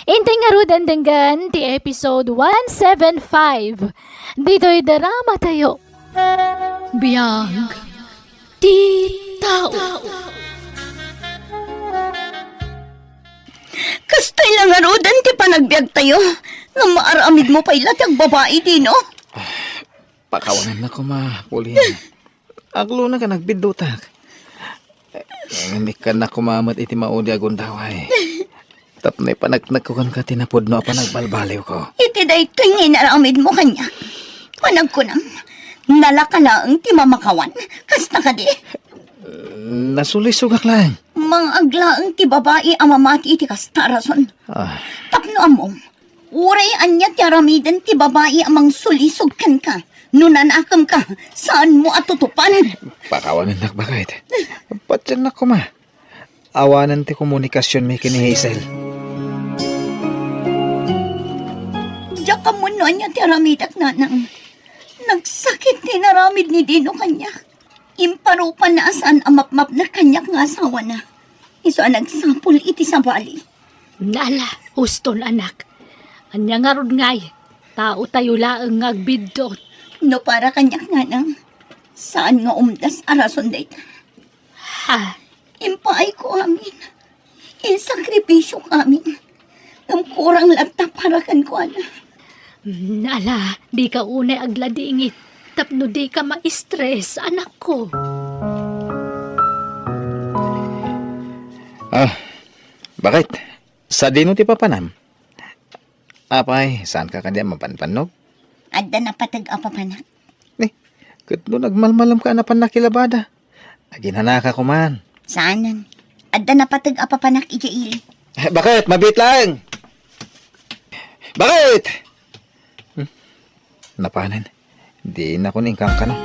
Intay nga rudan denggan ti episode 175. Dito'y drama tayo. Biyag, di tao. Kastay lang nga rodan, ti panagbiag tayo. Nga maaramid mo pa ilat ang babae din, no? Pakawanan na ko mapulin. Aglo na ka nagbidutak. Ngayon ka na kumamat iti maudi agundaway. Tapnay panagkukan ka tinapod no pa nagbalbaliw ko. Iti day ito yung inaramid mo kanya. Panag ko nang nalaka lang ti mamakawan. Kasta ka di. Nasulisugak lang. Mga aglaang ti babae ang mamati iti kasta rason. Ah, Tapno amom. Uray anya ti aramidan ti babae amang sulisog kan ka. Nunanakam ka. Saan mo atutupan? pakawanan na bakit? Ba't yan na ko ma? Awanan ti komunikasyon may kini Hazel. Diyak ka mo no anya ti aramidak nanang. Nagsakit ti naramid ni Dino kanya. Imparupan na asan ang mapmap na kanyak nga asawa na. Iso ang nagsapul iti sa bali. Nala, uston anak. Anya nga rod ngay. Tao tayo laang ngagbidot. No para kanyak nga nang. Saan nga umdas arason dayta. Ha? Impaay ko amin. Insakripisyo amin. Ang kurang lata para kan ko ana. Nala, di ka unay agladingit. Tapno di ka ma-stress, anak ko. Bakit? Sa dino ti papanam? Apay, saan ka kanya mapanpanog? Adda na patag apapanak. Katno nagmalmalam ka na panakilabada. Aginhanaka ko man. Saanan? Adda na patag apapanak ijaili. Bakit? Mabit lang! Bakit? Napanan. Di na ko ningkang ka no.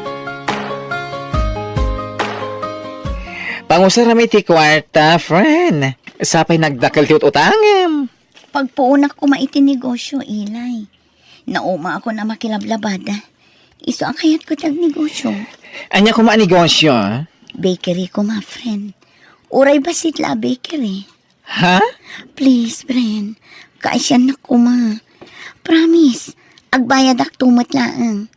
Pangusara may ti kwarta, friend. Sapay nagdakal ti utangem. Pagpuunak ko maitinegosyo, Ilay. Nauma ako na makilablabada. Iso ang kayat ko tag negosyo. Anya ko maanegosyo, ha? Bakery ko, ma, friend. Uray basit la bakery. Ha? Please, friend. Kaasyan na ko, ma. Promise. Agbayad ak tumot laang.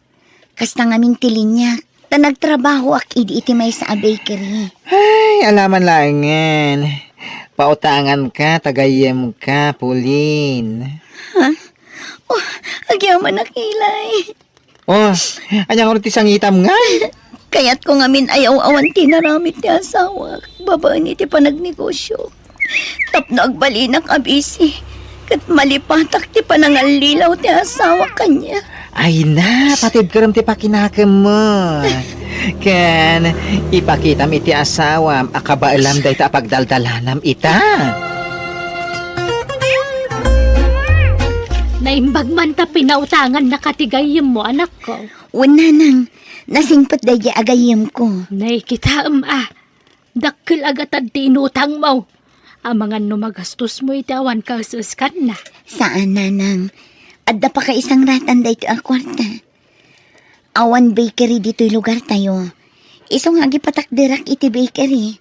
Kasta nga mintilinyak. Ta nagtrabaho ak iti may sa bakery. Ay, alaman lang yan. Pautangan ka, tagayem ka, Pauline. Oh, agyaman na kilay. Oh, anya ko ti sangitam nga. Kaya't ko ngamin ayaw-awan tinaramit ti asawa. Babaan iti panagnegosyo. Tapno agbalinak abisi. Kat malipatak ti panangalilaw ti asawa kanya. Ay na, patid karam ti pakinakam mo. Ken, ipakita mi ti asawam, akabailam day ta pagdaldalanam ita. Naimbag man ta pinautangan na katigayim mo, anak ko. Una nang, nasingpot day agayim ko. Naikitaam dakil agatad tinutang mo. Amangan no magastos mo itawan ka suskan na. Saan na nang, adda pa ka isang ratan day to a kwarta. Awan bakery dito'y lugar tayo. Iso nga gipatakdirak iti bakery.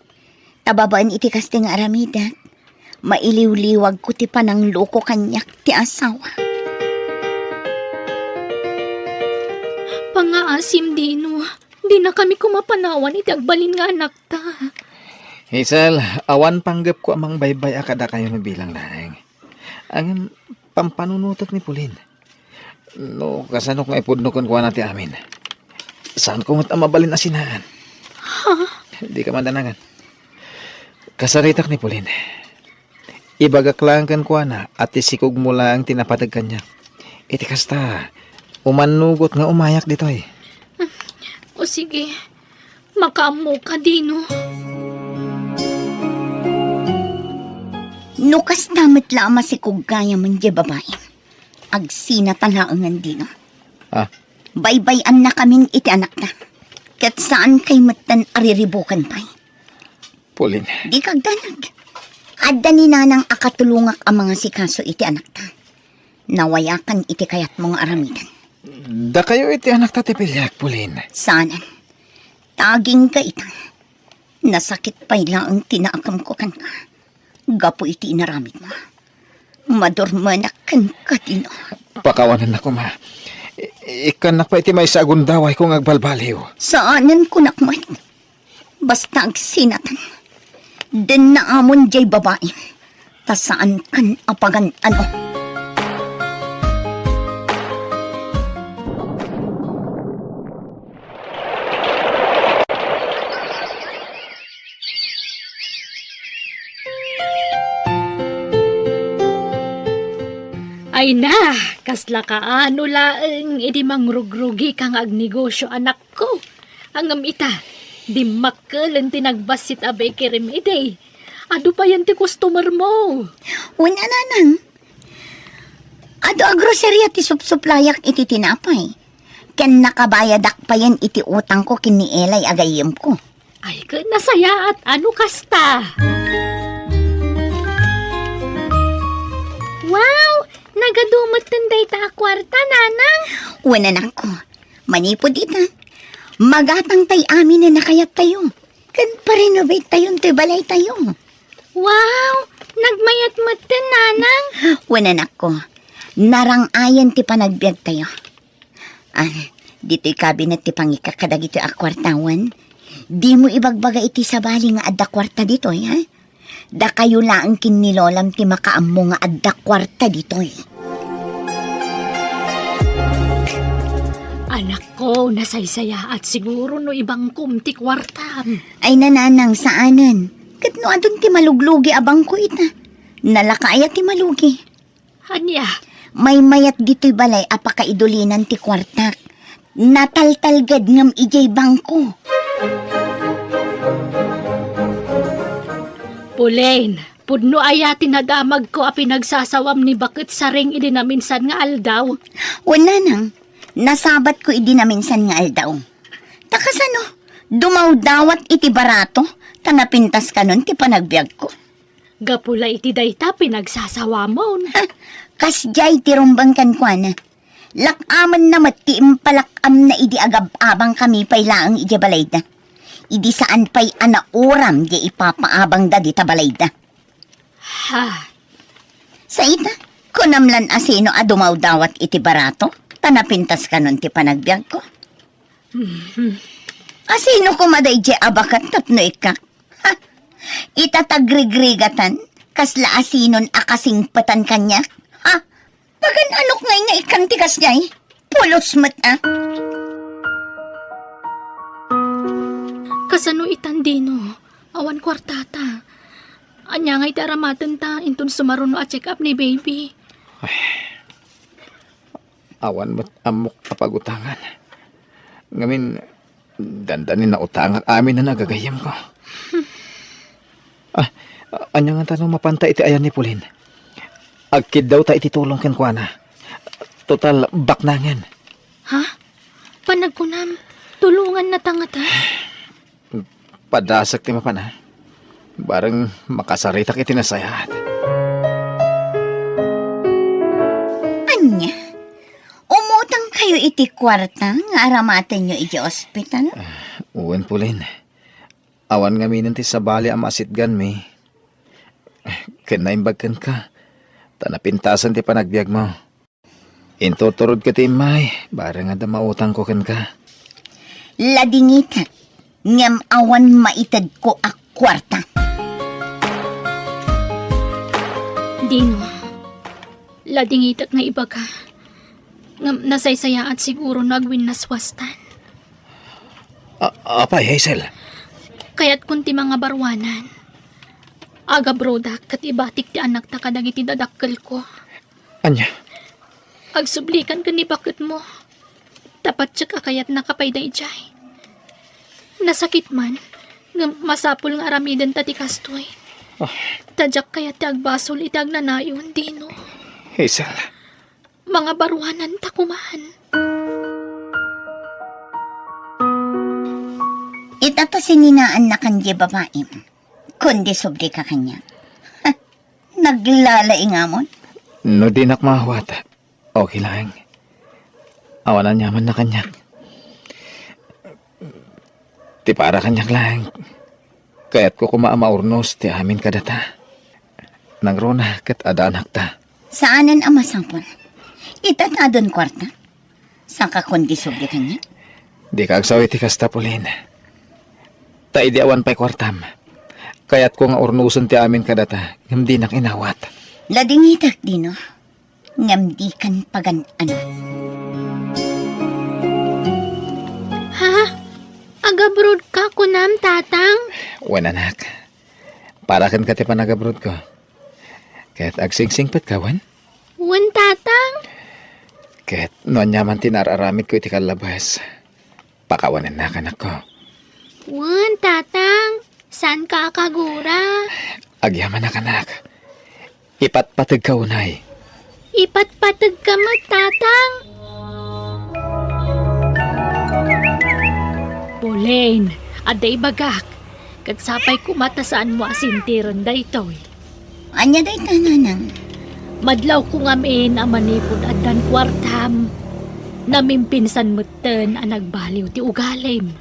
Tababaan iti kaste nga aramidat. Mailiw-liwag ko ti panang loko kanyak ti asawa. Pangaasim, Dino. Di na kami kumapanawan iti agbalin nga anak ta. Hazel, awan panggap ko amang baybay akada kayo mabilang laeng. Ang pampanunutot ni Pulin. No, kasanok nga ipudnukon ko natin amin. Saan ko mabalin asinahan? Hindi ka mandanangan. Kasaritak ni Pulin. Ibagak lang kan ko na at isikog mo lang tinapatag kanya. Iti kasta, umanugot nga umayak dito eh. O sige, makaamo ka, Dino. Nukas damat lama si kugaya man di babae. Agsina talaangan dino. Ah, Baybayan na kaming iti anak na. Kat saan kay matan ariribukan pa'y. Pulin. Di kagdanag. Adda ni nanang akatulungak ang mga sikaso iti anak ta. Nawayakan iti kayat mong aramidan. Da kayo iti anak tatipilyak, Pulin. Sana. Taging ka ita. Nasakit pa'y lang tinaakam ko kan ka. Gapo iti inaramid mo. Madurmanak kan ka dino. Pakawanan ako, ma. Ikanak pa iti may sagundaway kung agbalbaliw. Saanan ko nakmat. Basta agsinatan. Den na amon jay babae. Ta saan kan apagan ano. Ay na, kasla ka ano laeng edi mangrugrugi kang agnegosyo anak ko. Ang amita, di makkalan tinagbasit a bakery ide. Ado pa yan ti customer mo. Una nanang. Ado a grocery ti supsuplayak iti tinapay. Ken nakabayadak pa yan iti utang ko kini Elay agayem ko. Ay ka nasaya at ano kasta. Wow! Nagadumot tanday ta kwarta, nanang. Una nako. Manipod ita. Magatang tay amin na nakayat tayo. Kan pa-renovate tayo ti balay tayo. Wow! Nagmayat matan, nanang. Una nako. Narangayan ti panagbiag tayo. Dito'y kabinet ti pangikakadag ito akwartawan. Di mo ibagbaga iti sabali nga adda kwarta dito, ha? Da kayo laang kinilolam ti makaammo nga adda kwarta dito, Anak ko, nasaysaya at siguro no ibang kumti kwartam. Ay nananang saanan. Kat no adun ti maluglugi abang ko ita. Nalakaya ti malugi. Anya, May mayat dito'y balay apakaidulinan ti kwartak. Nataltalgad ngam ijay bangko. Pulain, pudno aya tinadamag ko a pinagsasawam ni bakit saring idinaminsan nga aldaw. Wala nang. Nasabat ko idinaminsan nga aldaw. Takas ano, dumaw-dawat iti barato, tanapintas ka nun ti panagbiag ko. Gapula iti dayta pinagsasawamon. Kasjay ti rumbang kankwana. Lakaman na mati impalakam na idi agab-abang kami pay laang iti balayda. Idi saan pay anauram di ipapaabang da di tabalayda. Ha, Sa ita, kunamlan asino a dumaw-dawat iti barato, tanapintas ka nun ti panagbiag ko. Asino kumaday di abakat tapno ikak? Ha? Itatagrigrigatan, kasla asinon akasingpatan kanya? Ha? Pagan anok ngay nga ikang tikas niya Pulos mat kasano itandino, awan kwartata. Anya ngay taramatan ta, intun sumaruno a check up ni baby. Awan mo't amok kapagutangan. Ngamin, dandanin na utang amin na nagagayam ko. Anya nga tanong mapanta iti ayan ni Pulin. Agkid daw ta iti tulong ken kuana. Total, baknangan. Ha? Panagkunam, tulungan na tangata. Padasak ti mapana. Barang makasaritak iti nasayat. Anya, umutang kayo iti kwarta nga aramatan nyo iti ospital? Uwan pulin. Awan nga minanti sa bali ang masitgan mi. Kinaimbagkan ka. Tanapintasan ti panagbiag mo. Intuturod ka ti may. Bara nga da mautang ko kan ka. Ladingita, ngam awan maitad ko ak kwarta. Dino, ladingitat nga iba ka. Nasaysaya at siguro nagwin naswastan. Apay, Hazel. Kaya't kunti mga barwanan. Aga brodak kat ibatik ti anak ta kadag iti dadakkel ko. Anya? Agsublikan ka ni bakit mo. Tapat siya kakayat nakapayday jay. Nasakit man, nga masapul nga aramidan ta ti kastoy. Tadyak kayat ti agbasol iti agnanayon, Dino. Hazel. Mga barwanan ta kumahan. Itato sininaan na kanji babae. Kundi sobre ka kanya. Naglalai nga mo. No di nakmahawat. Okay lang. Awanan nyaman na kanyak. Ti para kanyak lang. Kaya't ko kumaamaurnos ti amin kadata. Nang rona kat ada anak ta. Saanan ang masangpon? Itatadon kwarta. Saan ka kundi sobre kanya? Di ka agsawi ti kasta pulin. Ta idi awan pa'y kwartam. Kaya't ko nga urnusan ti amin kadata. Ngam di nakinawat. Ladingitak, Dino. Ngam di kan pagan ano. Ha? Agabrod ka kunam, tatang? Wan anak. Para kan ka ti panagabrod ko. Kaya't agsingsingpet ka, wan? Wan, tatang? Kaya't noon nyaman tinararamit ko iti kalabas. Pakawanan na kanak ko. Wan, tatang? San ka kagura? Agyaman na kanak. Ipatpatag ka unay. Ipatpatag ka mat, tatang? Pauline, aday bagak. Kagsapay kumata saan mo asintiran da ito'y. Anya day tananang. Madlaw ko ngamin ang manipod at dan kwartam. Namimpinsan mutten ang nagbaliw ti ugalim.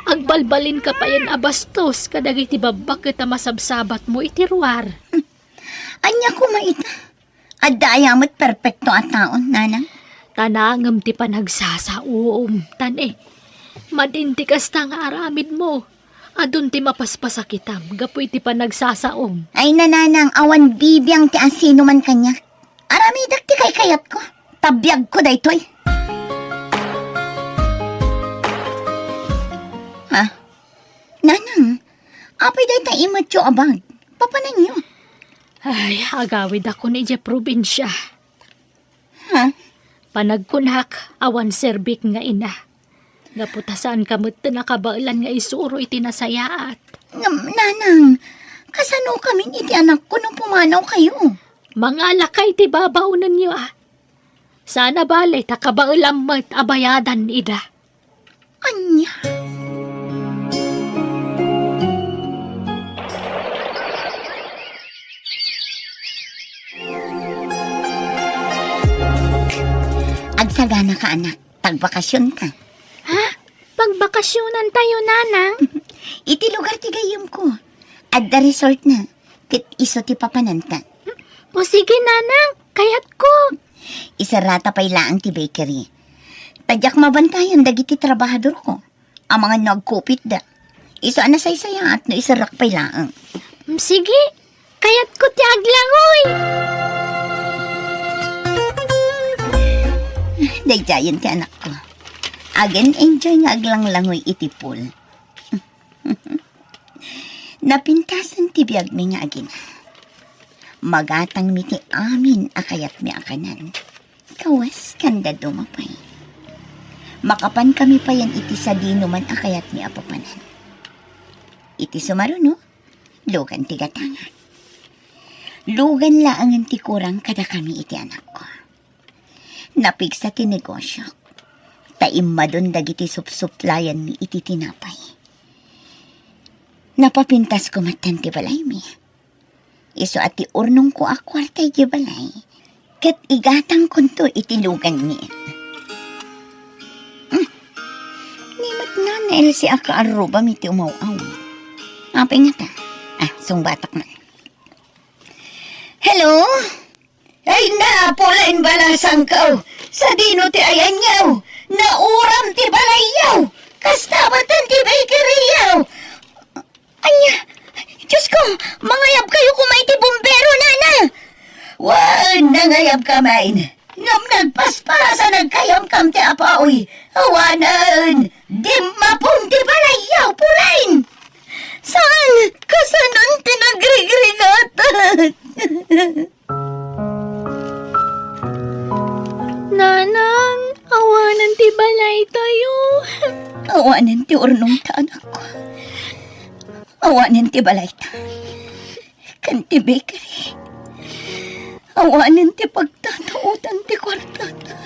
Agbalbalin ka pa yan abastos kadag iti babak kita masabsabat mo iti ruwar. Anya ko maita. Adaya mo't perpekto at taon, nanang. Tanangam ti panagsasaum, tane. Madinti kasta nga aramid mo. Adun ti mapaspasakitam, gapoy ti panagsasaum. Ay nananang awan bibiyang ti asino man kanya. Aramidak ti kay kayat ko. Tabiyag ko daytoy. Ha? Nanang, apay day ta imatyo abag. Papanan nyo. Ay, agawid ako ni Jeff probinsya. Ha? Panagkunak, awan serbik nga ina. Gaputasan kamot na nakabailan nga isuro iti nasayaat. Nanang, kasano kami iti anak ko nung pumanaw kayo? Mga lakay ti babaunan niyo ah. Sana bale takabailan mo't abayadan ida. Anya? Agsagana ka anak, pagbakasyon ka. Ha? Pagbakasyonan tayo, nanang? Iti lugar ti gayam ko. At the resort na, kit iso ti papananta. O sige, nanang, kayat ko. Isarata pa'y laang ti bakery. Tadyak mabantayan dagiti trabahador ko. Ang mga nagkupit da. Iso anasaysaya at no isarak pa'y laang. Sige, kayat ko ti aglangoy. Dayjayan ti anak ko. Again, enjoy nga aglanglangoy iti pool. Napintasan ti biyag mi nga agin. Magatang mi ti amin akayat mi akanan. Kawas kanda dumapay. Makapan kami pa yan iti sa dinuman akayat mi apapanan. Iti sumaruno, lugan ti gatanga. Lugan laangan ti kurang kada kami iti anak ko. Napigsa ti negosyo. Taim madon dagiti supsuplayan mi iti tinapay. Napapintas ko matan ti balay mi. Iso at ti urnong ko akwartay ti balay. Kat igatang kunto iti lugan mi. Nimat na Elsie aka aruba miti umaw-aw. Apa nga ta? Sungbatak na. Hello? Ay na, pulain balasang ka. Sa dino ti ayan yaw. Nauram ti balayaw. Kastabatan ti bakery yaw. Anya, Diyos ko, mangayab kayo kumay ti bumbero, nana. Wan, nangayab kamain. Ngam nagpaspasa nagkayam kam ti apaoy. Awanan, di mapong ti balayaw, pulain. Saan? Kasanon ti nagrigregatan. Nanang, awanan ti balay tayo. Awanan ti urnong ta, anak ko. Awanan ti balay ta. Kan ti bakery. Awanan ti pagtatautan ti kwartata.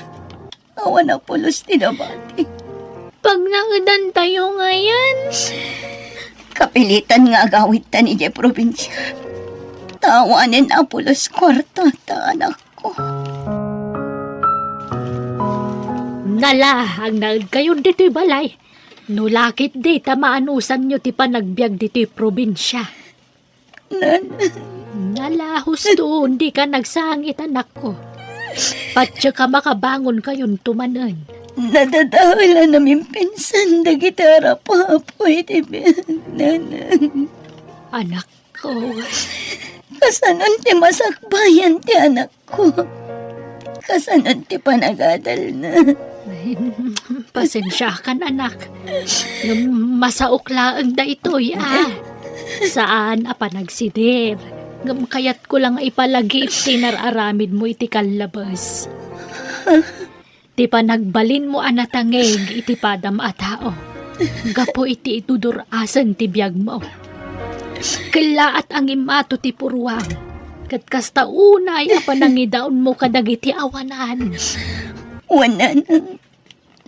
Awan na pulos ti nabati. Pag nangadan tayo ngayon, Kapilitan nga agawit ta ni Jay probinsya. Tawanin na pulos kwartata, anak ko. nala, ang nagkayon dito'y balay. Nulakit di, tamaanusan nyo ti panagbiag dito'y probinsya. Nala, husto, hindi ka nagsangit, anak ko. Patya ka makabangon kayon tumanan. Nadadawala namin pinsan na gitara pa po iti Anak ko, kasanon ti masakbayan ti anak ko. Kasanon ti panagadal na. pasensya kan anak. Masaukla ang da ito'y Saan apa nagsidir? Ngam kayat ko lang ipalagi iti nararamid mo iti kalabas. Ti pa nagbalin mo anatangeg iti padam atao. Gapo iti itudurasan ti biyag mo. Kala at ang imato ti purwang. Kat kasta unay apa nangidaon mo kadagiti awanan. Wanan,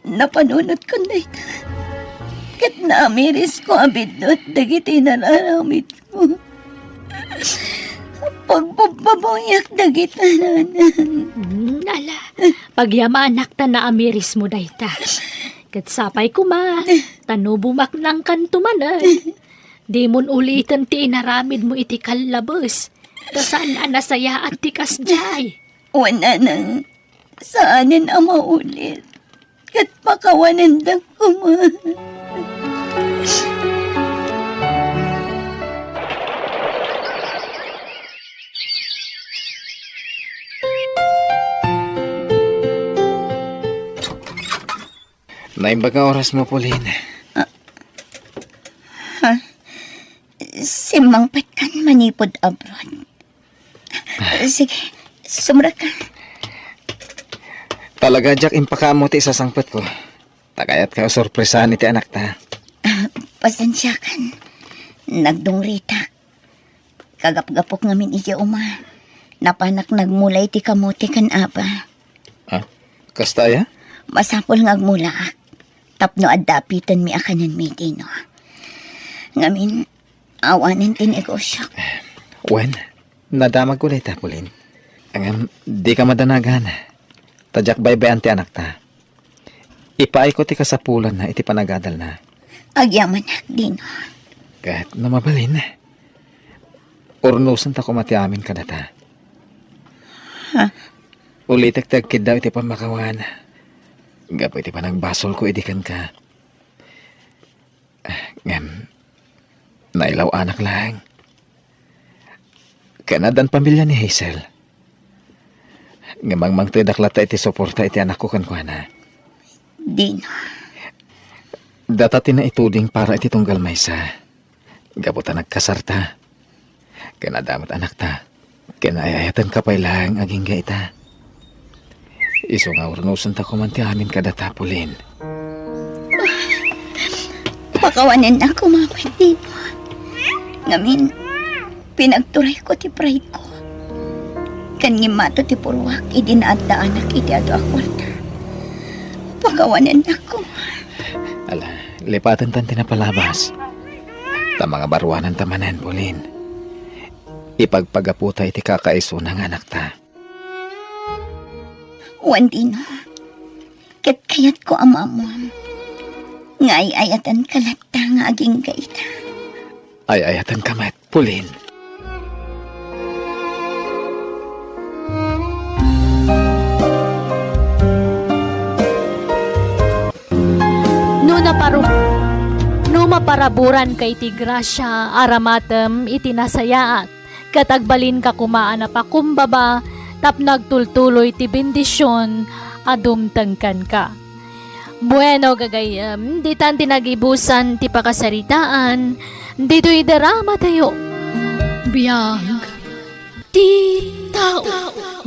napanunod ko na ito. Kat naamiris ko abidot, dagiti nararamid ko. Pagbabayak dagita nanan. Nala, pagyamanak ta na amiris mo dayta. Kat sapay kuma, tanubumak ng kantumanan. Di mon ulitan ti inaramid mo iti kalabas. Ta saan nasaya at ti kasjay. Wanan, saanin ang maulit. Kat pakawanan da kuma. Naimbaga oras mo, Pauline. Simangpat kan manipod abroad. Sige, sumra ka. Talaga, Jack, impaka mo ti sasangpat ko. Takayat ka sorpresahan iti anak ta. Pasensya kan. Nagdungrita. Kagap-gapok ngamin iya uma. Napanak nagmulay ti kamote kan aba. Kastaya? Masapol ngagmulaak. Tapno at dapitan mi akanan mi dino. Ngamin, awanin ti negosyo. Wen, nadamag ko ta, Pauline. Ang di ka madanagan. Tadyak baybayan ti anak ta. Ipaay ko ti kasapulan na iti panagadal na. Agyaman dino. Kahit na mabalin. Urnusan ta kumati amin kadata. Ulitek tagkid daw iti pamakawan. Gapo iti panagbasol ko idikan ka. Ngam, nailaw anak lang. Kanadan pamilya ni Hazel. Ngamang tidaklata iti suporta iti anak ko kankwana. Dino. Data na ituding para iti tunggal maysa. Gapo ta nagkasarta. Kanadamot anak ta. Kanayayatan ka pa'y lang aging gaita. Iso nga urnusan ta kumanti amin kadata, Pauline. Pakawanan na kumapay dino. Ngamin, pinagturay ko ti pray ko. Kanyimato ti purwak, idinaadda anak iti ado akwarta. Pakawanan na ko. Ala, lipatan tan tinapalabas. Ta mga barwanan tamanan, Pauline. Ipagpagaputa iti kakaiso ng anak ta. Wandino, kayat ko amamon. Nga ayatan kalata nga aging gaita. Ay ayatan ka met, pulin. No maparaburan kay ti grasya aramatem iti nasayaat. Katagbalin ka kumaan na pakumbaba tap nagtultuloy ti bendisyon adumtengkan ka. Bueno gagayem, di tan tinagibusan ti pakasaritaan, dito'y drama tayo. Biyag ti tao.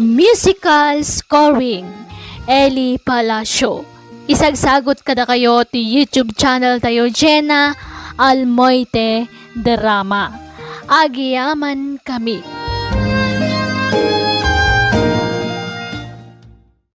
Musical scoring, Eli Palacio. Isagsagot kada kayo ti YouTube channel tayo Jenna Almoite Drama. Agiyaman kami.